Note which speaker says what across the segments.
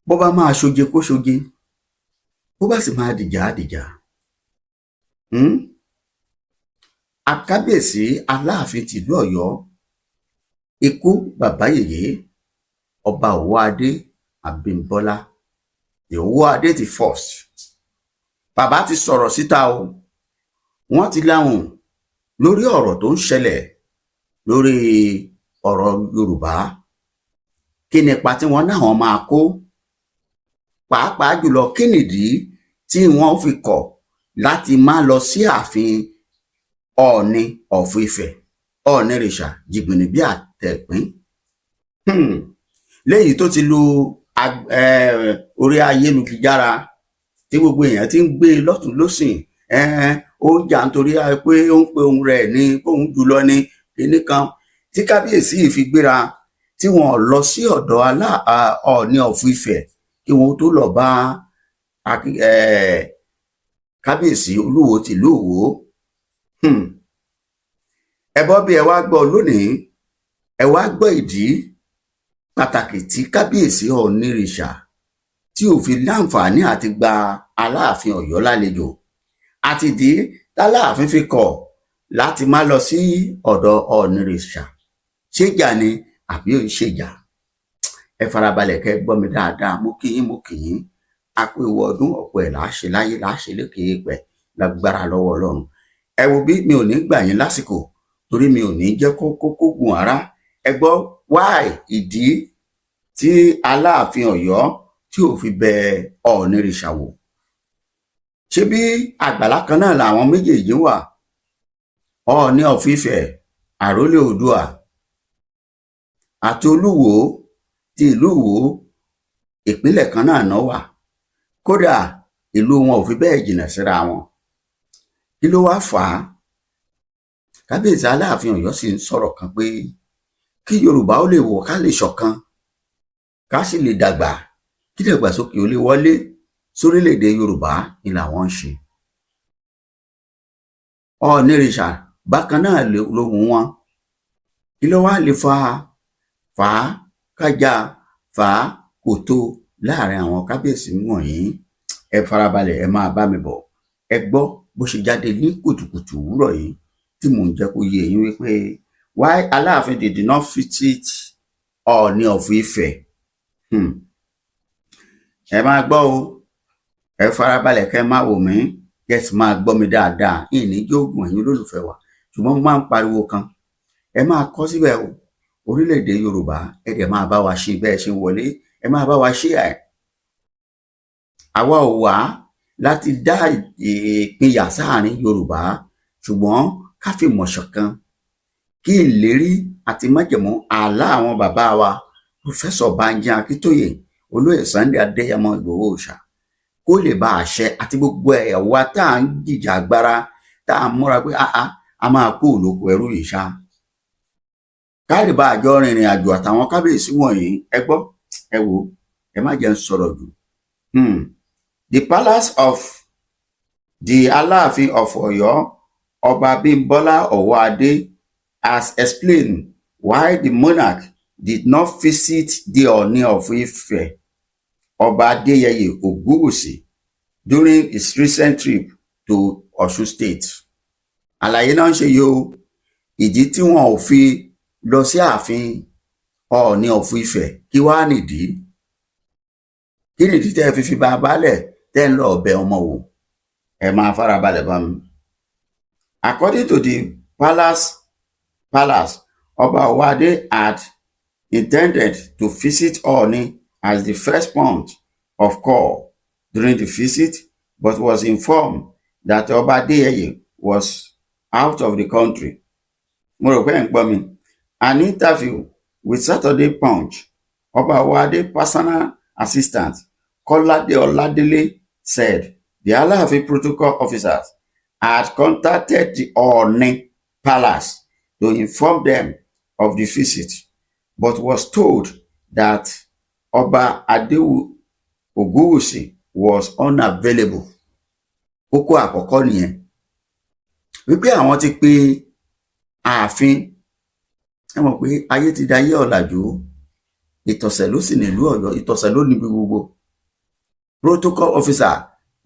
Speaker 1: bó bá máa ṣoje kó ṣoje, bó bá sì máa dìjà á dìjà. Akábíyèsí Aláàfin tìlú Ọ̀yọ́, ikú bàbá yèyé ọba Òwòadé Abímbọ́lá, the Òwòadé the first. Bàbá ti sọ̀rọ̀ síta o, wọ́n ti láhùn lórí ọ̀rọ̀ tó ń ṣẹlẹ̀ lórí ọ̀rọ̀ Yorùbá. Kí ni ipa tí wọ́n náà máa kó? Pàápàá jùlọ kí nìdí tí wọ́n fi kọ̀ láti má lọ sí ààfin Ọọ̀ni of Ifẹ̀, Ọọ̀ni Rìṣà jìgbìnì bí àtẹ̀pín, léyìí tó ti lu orí ayélujára tí gbogbo èèyàn ti ń gbé lọ́tùn lósìn. Ó ń jà nítorí pé ó ń pe ohun rẹ̀ ní òun jùlọ ní kinní kan, tí kábíyèsí yìí fi gbéra tí wọ́n lọ sí ọ̀dọ̀ Ọọ̀ni of Ifẹ̀ kí wọ́n tó lọ bá kábíyèsí Olúwo tìlú Ìwó. Ẹ bọ́ bí ẹ wá gbọ́ lónìí, ẹ wá gbọ́ ìdí pàtàkì tí kábíyèsí Ọọ̀ni Rìṣà tí ò fi láǹfààní àti gba Aláàfin Ọ̀yọ́ lálejò, àti ìdí táláàfin fi kọ̀ láti má lọ sí ọ̀dọ̀ Ọọ̀ni Rìṣà. Ṣéjà ni àbí ò ń ṣèjà? Ẹ farabalẹ̀ kẹ́ gbọ́ mi dáadáa. Mo kí yín a kú ewu ọdún, ọ̀pọ̀ ẹ̀ láṣẹ láyé láṣẹ lékè èèpẹ̀ lágbára lọ́wọ́ Ọlọ́run. Ẹ wo bí mi ò ní gbà yín lásìkò torí mi ò ní jẹ́ kó gùn ara. Ẹ gbọ́ why, ìdí tí Aláàfin Ọ̀yọ́ tí ò fi bẹ Ọọ̀ni Rìṣà wò. Ṣé bí àgbàlá kan náà làwọn méjèèjì wà? Ọọ̀ni of Ifẹ̀, àrólé Oòduà, àti Olúwo ti ìlú Ìwó, ìpínlẹ̀ kan náà wà. Kódà ìlú wọn ò fi bẹ́ẹ̀ jìnnà síra wọn. Kí ló wá fà á? Kábíyèsí Aláàfin Ọ̀yọ́ sì ń sọ̀rọ̀ kan pé kí Yorùbá ó lè wọ̀, ká lè ṣọ̀kan, ká sì lè dàgbà, kí dàgbàsókè ó lè wọlé sórílẹ̀-èdè Yorùbá ni làwọn ń ṣe. Ọọ̀ni Rìṣà bákan náà lóhùn wọn. Kí ló wá lè fa kájà kòtò láàrin àwọn kábíyèsí wọ̀nyí? Ẹ farabalẹ̀, ẹ máa bá mi bọ̀. Ẹ gbọ́ bó ṣe jáde ní kùtùkùtù òwúrọ̀ yìí tí mò ń jẹ́ kó yé yín wípé why Aláàfin did not visit Ọọ̀ni of Ifẹ̀. Ẹ máa gbọ́ o, ẹ farabalẹ̀ kẹ́ máa wò mí, kẹ́ sì máa gbọ́ mi dáadáa. Ìní jóògùn ẹ̀yin olólùfẹ́ wa, ṣùgbọ́n mo máa ń pariwo kan. Ẹ máa kọ síbẹ̀ o, orílẹ̀-èdè Yorùbá, ẹ dẹ̀ máa bá wa ṣe bẹ́ẹ̀ ṣe wọlé, ẹ máa bá wa ṣe ẹ̀. Àwa ò wá láti dá ìpínyà sáàrin Yorùbá, ṣùgbọ́n ká fi mọ̀ ṣọ̀kan, kí ìlérí àti májẹ̀mú àlá àwọn bàbá wa Pòfẹ́sọ̀ Bánjí Akíntóyè, Olóyè Sunday Adéyẹmọ Ìgbòho Òòṣà, kó lè bá àṣẹ, àti gbogbo ẹ̀wà tá à ń jìjà agbára, tá à ń múra pé a máa kó olóko ẹrú yìí ṣá. Ká lè bá àjọ rìnrìn àjò àtàwọn kábíyèsí wọ̀nyí. Ẹ gbọ́, ẹ wò, ẹ má jẹ́ ń sọ̀rọ̀ jù. The palace of the Alafin of Ọ̀yọ́, Ọba Abímbọ́lá Òwòadé, has explained why the monarch did not visit the Ọọ̀ni of Ifẹ̀, Ọba Adéyẹyè Ògúnwùsì, during his recent trip to Ọ̀ṣun State. Àlàyé náà ń ṣe yìí o, ìdí tí wọn ò fi lọ sí ààfin Ọọ̀ni of Ifẹ̀ kí wá nìdí? Kí nìdí tẹ́ fi bá a balẹ̀ tẹ́ ń lọ ọ̀bẹ ọmọ wò? Ẹ máa farabalẹ̀ bá mi. According to the palace, Ọba Òwòadé had intended to visit Ọọ̀ni as the first point of call during the visit, but was informed that Ọba Adéyẹyè was out of the country. Mo rò pé ẹ̀ ń gbọ́ mi. An interview with Saturday Punch, Ọba Òwòadé personal assistant Kọ́ládé Ọládélé said the Alafin protocol officers had contacted the Ọọ̀ni palace to inform them of the visit, but was told that Ọba Ògúnwùsì was unavailable. Kókó àkọ́kọ́ nìyẹn, wípé àwọn ti pe ààfin. Ẹ mọ̀ pé ayé ti dayé ọ̀làjú, ìtọ̀sẹ̀ ló sì nílùú Ọ̀yọ́, ìtọ̀sẹ̀ ló níbi gbogbo. Protocol officer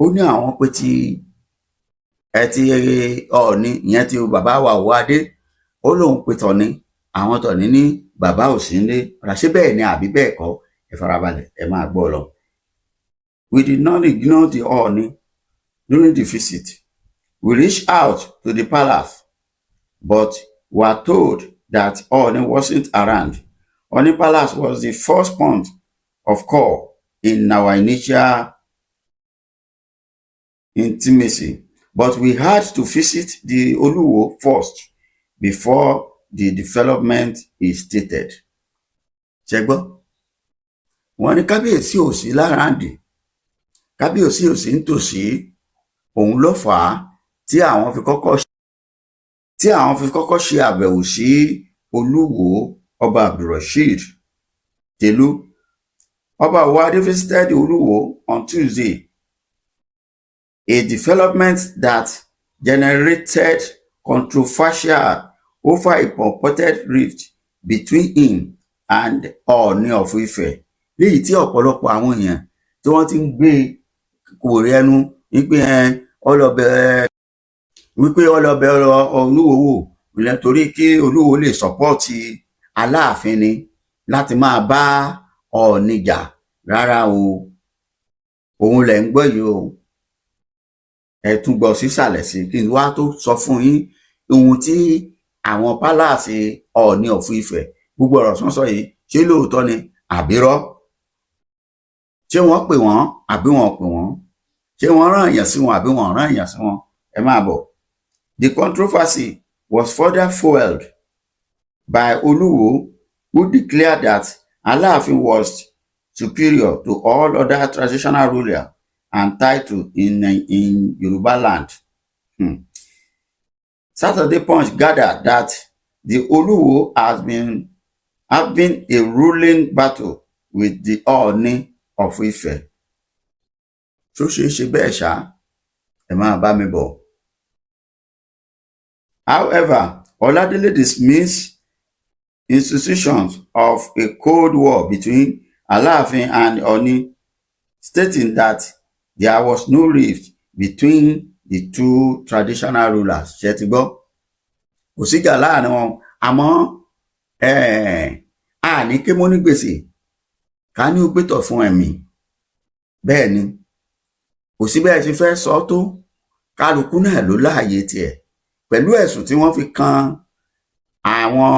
Speaker 1: ó ní àwọn pé ti Ọọ̀ni ìyẹn ti bàbá wa Òwò Adé, ó lóun pe Tọ̀ni, àwọn Tọ̀ni ní bàbá ò sí nílé. Ṣé bẹ́ẹ̀ ni àbí bẹ́ẹ̀ kọ́? Ẹ farabalẹ̀, ẹ máa gbọ́ lọ. We did not ignore the Ooni during the visit. We reached out to the palace, but were told that Ooni wasn't around. Ooni Palace was the first point of call in our initial intimacy, but we had to visit the Oluwo first before the development is stated. Ṣé gbọ́? Wọ́n ní kábíyèsí ò sí láràndì, kábíyèsí ò sí nítòsí, òun ló fà á tí àwọn fi kọ́kọ́ ṣe àbẹ̀wò sí Olúwo Ọba Abdulrasheed Telu. Ọba Òwò Adé visited Oluwo on Tuesday, a development that generated controversial over a purported rift between him and Ooni of Ife. Léyìí tí ọ̀pọ̀lọpọ̀ àwọn èèyàn tí wọ́n ti ń gbé kòrí ẹnu wípé ọlọ́bẹ Olúwo wò nítorí kí Olúwo lè sọ́pọ́ọ̀tì Aláàfin ni láti máa bá Ọọ̀ni jà. Rárá o, òun lẹ̀ ń gbọ́ yìí o. Ẹ tún gbọ́ sísàlẹ̀ sí kí n wá tó sọ fún yín ohun tí àwọn pálásì Ọọ̀ni of Ife, gbogbo ọ̀rọ̀ tí wọ́n sọ yìí, ṣé lóòótọ́ ni àbírọ́? Ṣé wọ́n pè wọ́n àbí wọn pè wọ́n? Ṣé wọ́n rán èèyàn sí wọn àbí wọn rán èèyàn sí wọn? Ẹ máa bọ̀. The controversy was further fueled by Oluwo, who declared that Alafin was superior to all other traditional rulers and titles in Yoruba land. Saturday Punch gathered that the Oluwo have been a ruling battle with the Ooni of Ife. Tó ṣeé ṣe bẹ́ẹ̀ ṣá, ẹ máa bá mi bọ̀. However, Oladele dismissed institutions of a Cold War between Alafin and Ooni, stating that there was no rift between the two traditional rulers. Ṣé ti gbọ́? Kò síjà láàrin wọn, àmọ́ àní ké mọ́ ní gbèsè ká ní ó gbétọ̀ fún ẹ̀mí. Bẹ́ẹ̀ ni, kò sí bẹ́ẹ̀ ṣe fẹ́ sọ tó, kálukú náà ló láàyè tiẹ̀. Pẹ̀lú ẹ̀sùn tí wọ́n fi kan àwọn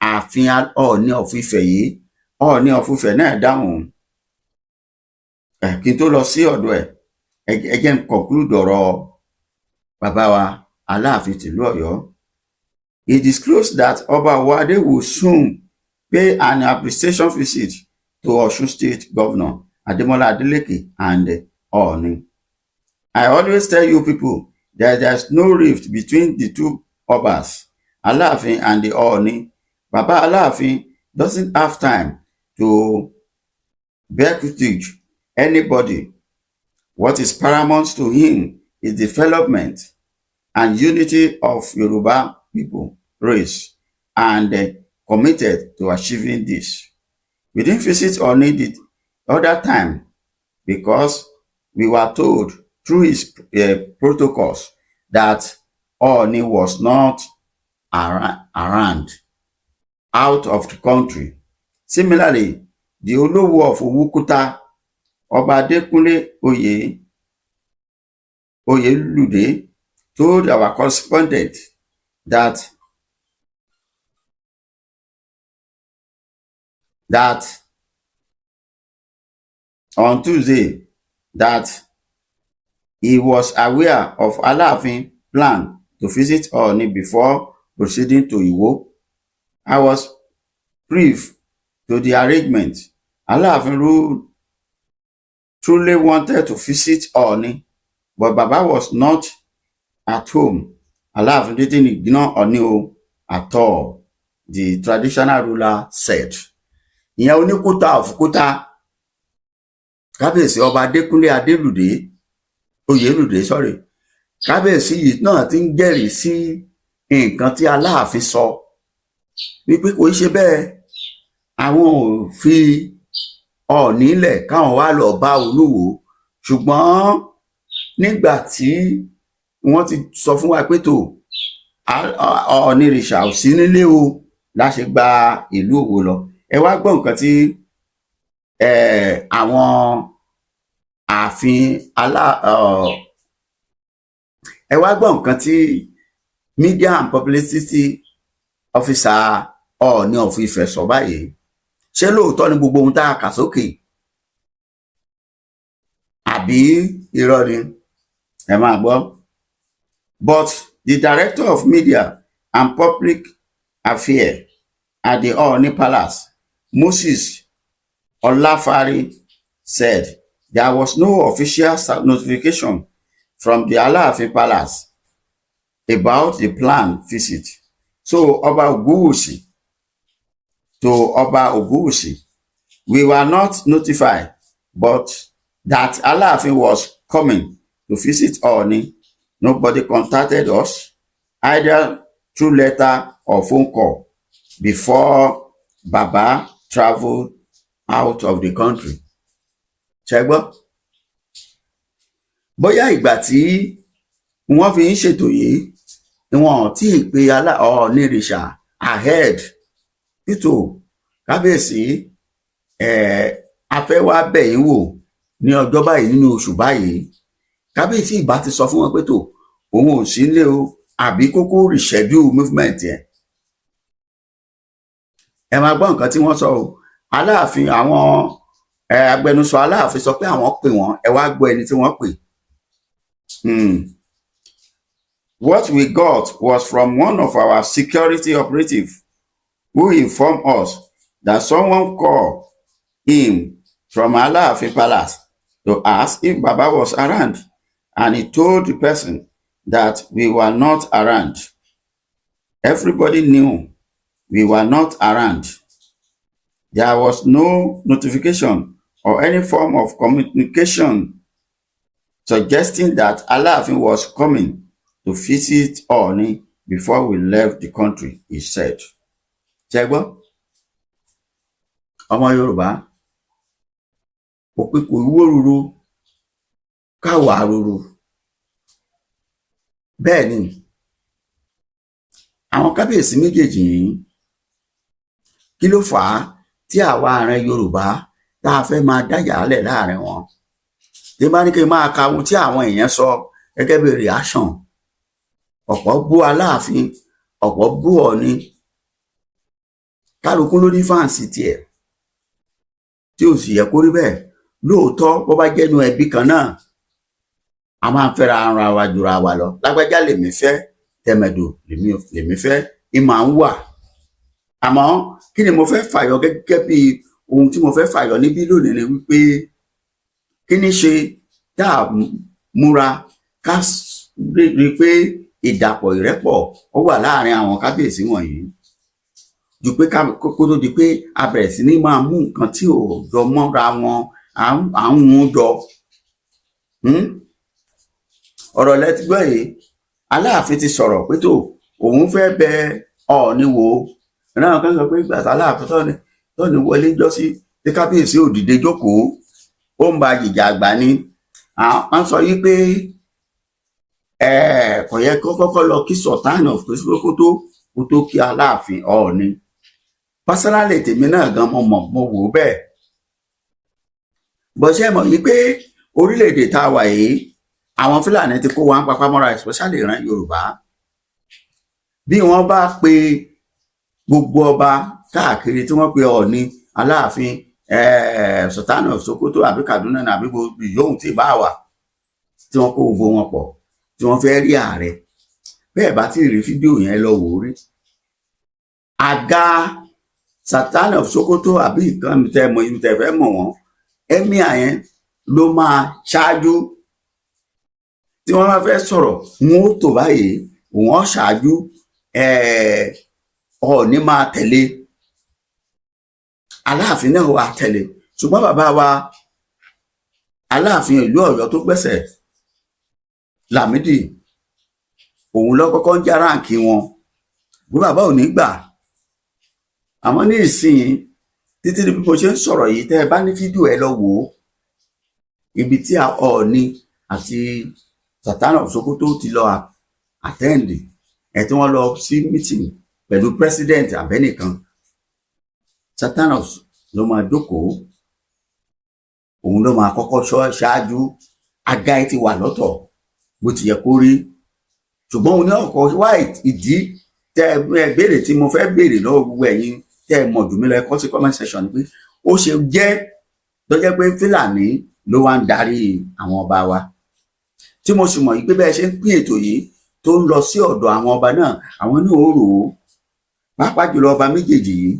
Speaker 1: ààfin Ọọ̀ni of Ife yìí, Ọọ̀ni of Ife náà dáhùn. Kí n tó lọ sí ọ̀dọ̀ ẹ jẹ́ n conclude ọ̀rọ̀ bàbá wa Aláàfin tìlú Ọ̀yọ́. He disclosed that Ọba Òwò Adé will soon pay an appreciation visit to Osun State Governor Ademola Adeleke and Ooni. I always tell you people that there's no rift between the two Obas, Alafin and the Ooni. Baba Alafin doesn't have time to begrudge anybody. What is paramount to him is development and unity of Yoruba people, race, and committed to achieving this. We didn't visit Ooni the other time because we were told through his protocols that Ooni was not around, out of the country. Similarly, the Oluwo of Owukuta, Oba Adekunle Oyelulude, told our correspondent that on Tuesday that he was aware of Alafin's plan to visit Ooni before proceeding to Iwo. I was privy to the arrangement. Alafin truly wanted to visit Ooni, but Baba was not at home. Alafin didn't ignore Ooni at all, the traditional ruler said. Ìyẹn Oníkútà of Kútà, kábíyèsí Ọba Adékúnlé Oyèlúdé, kábíyèsí yìí náà ti ń jẹ́rìí sí nǹkan tí Aláàfin sọ wípé kò ṣe bẹ́ẹ̀. àwọn ò fi Ọọ̀ni lẹ̀ káwọn wá lọ bá Olúwo, ṣùgbọ́n nígbà tí wọ́n ti sọ fún wa pé tó Ọọ̀ni rìṣà ò sí nílé o la ṣe gba ìlú Òwò lọ. Ẹ wá gbọ́ nǹkan tí àwọn ààfin ẹ wá gbọ́ nǹkan tí media and publicity officer Ọọ̀ni of Ifẹ̀ sọ báyìí. Ṣé lóòótọ́ ni gbogbo ohun tá a kà sókè àbí irọ́ ni? Ẹ máa gbọ́. But the director of media and public affairs at the Ooni Palace, Moses Olafari, said there was no official notification from the Alafin Palace about the planned visit. So Ọba Ogunwusi to Ọba Ogunwusi, we were not notified, but that Alafin was coming to visit Ooni. Nobody contacted us, either through letter or phone call, before Baba traveled out of the country. Ṣẹ́gbọ́, bóyá ìgbà tí wọ́n fi ń ṣètò yìí ni wọ́n tí ì pe Ọọ̀ni rìṣà ahead títò kábíyèsí a fẹ́ wá bẹ̀ yín wò ní ọjọ́ báyìí nínú oṣù báyìí. Kábíyèsí ìbá ti sọ fún wọn pé tó òun ò sí nílé o, àbí kókó reschedule movement yẹn. Ẹ máa gbọ́ nǹkan tí wọ́n sọ o. Aláàfin, àwọn agbẹnusọ Aláàfin sọ pé àwọn pè wọ́n, ẹ wá gbọ́ ẹni tí wọ́n pè. What we got was from one of our security operatives who informed us that someone called him from Alafin Palace to ask if Baba was around, and he told the person that we were not around. Everybody knew we were not around. There was no notification or any form of communication suggesting that Alafin was coming to visit Ooni before we left the country, he said. Ṣẹ́gbọ́, ọmọ Yorùbá, òpin kò wó ruru káwà ruru. Bẹ́ẹ̀ ni àwọn kábíyèsí méjèèjì yìí, kí ló fà á tí àwa ààrẹ Yorùbá tá a fẹ́ máa dáyàálẹ̀ láàrin wọn? Tí bá ní kí n máa ka ohun tí àwọn èèyàn sọ gẹ́gẹ́ bí reaction, ọ̀pọ̀ bú Aláàfin, ọ̀pọ̀ bú Ọọ̀ni, kálukú ló ní fáǹsì tiẹ̀ tí ò sì yẹ kó rí bẹ́ẹ̀. Lóòótọ́ bó bá jẹ́nu ẹbí kan náà, a máa ń fẹ́ra ara wa jura wa lọ. Lágbájá lèmi fẹ́, tẹ̀mẹ̀dò lèmi fẹ́, ìmọ̀ ń wà. Àmọ́ kí ni mo fẹ́ fàyọ gẹ́gẹ́ bí ohun tí mo fẹ́ fàyọ níbí lónìí ni wípé kí ni ṣe tá a múra ká rí i pé ìdàpọ̀ ìrẹ́pọ̀ ó wà láàrin àwọn kábíyèsí wọ̀nyí, ju pé kó tó di pé a bẹ̀rẹ̀ sí ní máa mú nǹkan tí ò jọ mọ́ra wọn à ń mú jọ. Ọ̀rọ̀ lẹ́tí gbọ́ yìí, Aláàfin ti sọ̀rọ̀ pé tó òun fẹ́ bẹ Ọọ̀ni wò. Ìran kan sọ pé ìgbà tí Aláàfin tọ́ni wọlé jọ sí tí kábíyèsí ò dìde jókòó, ó ń ba jìjà àgbà ni. Wọ́n sọ yí pé kò yẹ kó kọ́kọ́ lọ kí Sultan of Sokoto kó tó kí Aláàfin Ọọ̀ni. Personally tèmi náà gan mo wò bẹ́ẹ̀. Bọ́sẹ̀ mọ̀ yí pé orílẹ̀-èdè tá a wà yìí, àwọn Fúlàní ti kó wa ń papá mọ́ra, especially ìran Yorùbá. Bí wọ́n bá pe gbogbo ọba káàkiri tí wọ́n pe Ọọ̀ni, Aláàfin, Sultan of Sokoto àbí Kaduna àbí gbogbo yòówù tí bá wà, tí wọ́n kó gbogbo wọn pọ̀ tí wọ́n fẹ́ rí ààrẹ, bẹ́ẹ̀ bá ti rí fídíò yẹn lọ wò ó rí. Àga Sultan of Sokoto àbí nǹkan tẹ́ fẹ́ mọ̀ wọ́n, emir yẹn ló máa ṣáájú. Tí wọ́n bá fẹ́ sọ̀rọ̀, wọn ó tò báyìí, wọ́n ṣáájú, Ọọ̀ni máa tẹ̀lé, Aláàfin náà wà tẹ̀lé. Ṣùgbọ́n bàbá wa Aláàfin ìlú Ọ̀yọ́ tó gbẹ̀sẹ̀, Lámídì, òun ló kọ́kọ́ ń já ráǹkì wọn, bí bàbá ò ní gbà. Àmọ́ ní ìsìn títí di bí mo ṣe ń sọ̀rọ̀ yìí, tẹ́ ẹ bá ní fídíò ẹ lọ wò ó, ibi tí Ọọ̀ni àti Sultan of Sokoto ti lọ attend tí wọ́n lọ sí meeting pẹ̀lú president abẹ́nìkan. Sultan ló máa jókòó, òun ló máa kọ́kọ́ ṣáájú, àga ẹ ti wà lọ́tọ̀ bó ti yẹ kó rí, ṣùgbọ́n òun ní ọkọ̀ wá ìdí tẹ́ ẹ béèrè tí mo fẹ́ béèrè lọ́wọ́ gbogbo ẹ̀yin tẹ́ ẹ mọ̀ jù mí lọ, ẹ kọ sí comment section ni pé ó ṣe jẹ́ tó jẹ́ pé Fúlàní ló wá ń darí àwọn ọba wa, tí mo sì mọ̀ yìí pé bẹ́ẹ̀ ṣe ń pín ètò yìí tó ń lọ sí ọ̀dọ̀ àwọn ọba náà, àwọn náà ó rò ó, pàápàá jùlọ ọba méjèèjì yìí,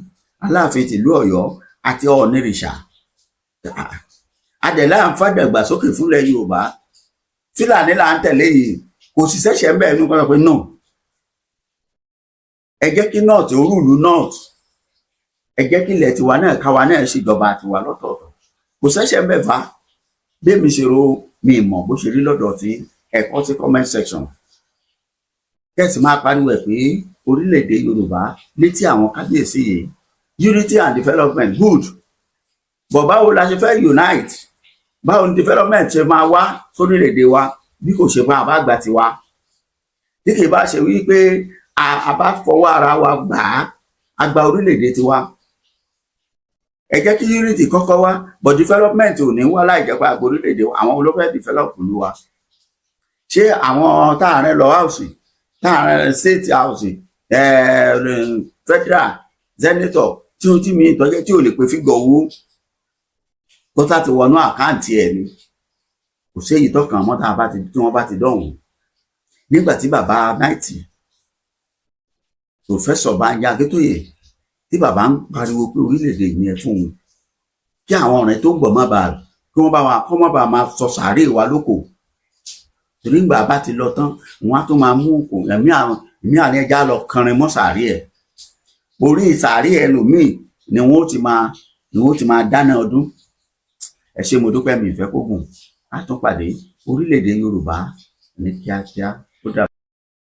Speaker 1: Aláàfin tìlú Ọ̀yọ́ àti Ọọ̀ni Ìrìṣà. Adẹ̀lá ń fàdàgbàsókè fúnlẹ̀ Yorùbá, Fúlàní là ń tẹ̀lé yìí, kò sì ṣẹ̀ṣẹ̀ ń bẹ̀ ẹnu kan pé no, ẹ jẹ́ kí north ó rúlu north, ẹ jẹ́ kí ilẹ̀ tiwa náà káwa náà ṣèjọba tiwa lọ́tọ̀ọ̀tọ̀, kò ṣẹ̀ṣẹ̀ ń bẹ̀ fa bí èmi ṣe ro mi mọ̀ bó ṣe rí lọ́dọ̀ tí ẹ̀kọ́ sí comment section. Kẹ́sì máa pariwo ẹ̀ pé orílẹ̀-èdè Yorùbá létí àwọn kábíyèsí yìí, unity and development good, but báwo la ṣe fẹ́ unite, báwo ni development ṣe máa wá sórílẹ̀-èdè wa bí kò ṣe bá àbá gbà tiwa, bí kì í bá ṣe wí pé a bá fọwọ́ ara wa gbà á, a gba orílẹ̀-èdè tiwa. Ẹ jẹ́ kí unity kọ́kọ́ wá, but development ò ní wá láì jẹ́ pé àgbo orílẹ̀-èdè àwọn olófẹ́ develop ìlú wa. Ṣé àwọn táàrin lọ house, táàrin state house, federal senator tí ó ti mi ìtọ́jẹ́ tí ò lè pe fígbọ̀ owó tó sá ti wọnú àkáǹtì ẹ̀ ni, kò sí èyí tọkàn mọ́ tí wọ́n bá ti dọ̀hùn. Nígbà tí bàbá 90 Professor Banji Akíntóyè tí bàbá ń pariwo pé orílẹ̀-èdè yìí ẹ fún un, kí àwọn ọ̀rẹ́ tó ń bọ̀ má bàa kí wọ́n bá wa kọ́ má bàa máa sọ sàárè wa lóko, torí ìgbà bá ti lọ tán wọ́n á tún máa mú ẹ̀mí àní ẹja lọ kanrin mọ́ sàárè ẹ̀, orí sàárè ẹlòmíì ni wọ́n ti máa dáná ọdún. Ẹ ṣé mo dúpẹ́, mi ìfẹ́ kó gùn, á tún pàdé orílẹ̀-èdè Yorùbá ní kíákíá, ó dàbọ̀.